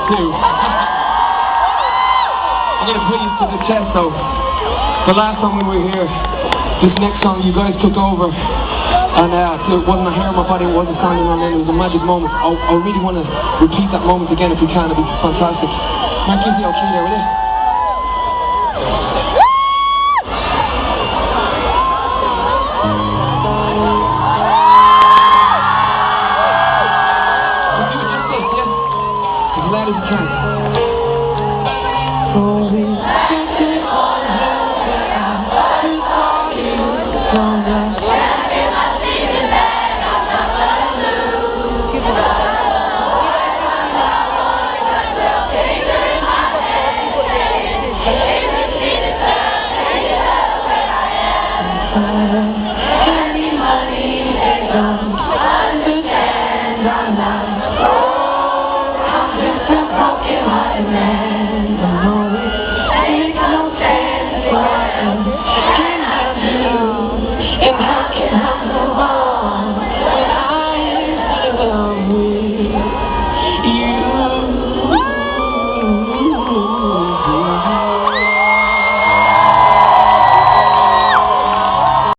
too. I'm going to put you to the test though. The last time we were here, this next song you guys took over, and it wasn't a hair on my body, it wasn't standing on it, it was a magic moment. I really want to repeat that moment again if we can, it'd be fantastic. Mark, give the okay there, will you? As loud as you can.